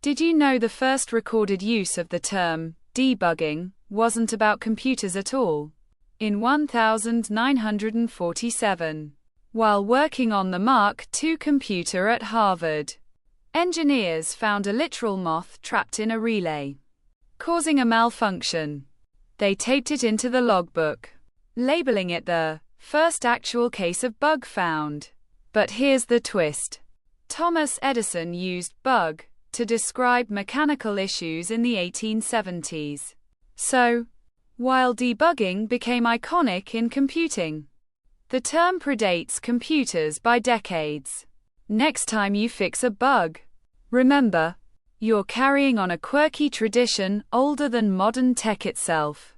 Did you know the first recorded use of the term debugging wasn't about computers at all? In 1947, while working on the Mark II computer at Harvard, engineers found a literal moth trapped in a relay, causing a malfunction. They taped it into the logbook, labeling it the first actual case of bug found. But here's the twist. Thomas Edison used bug to describe mechanical issues in the 1870s. So, while debugging became iconic in computing, the term predates computers by decades. Next time you fix a bug, remember, you're carrying on a quirky tradition older than modern tech itself.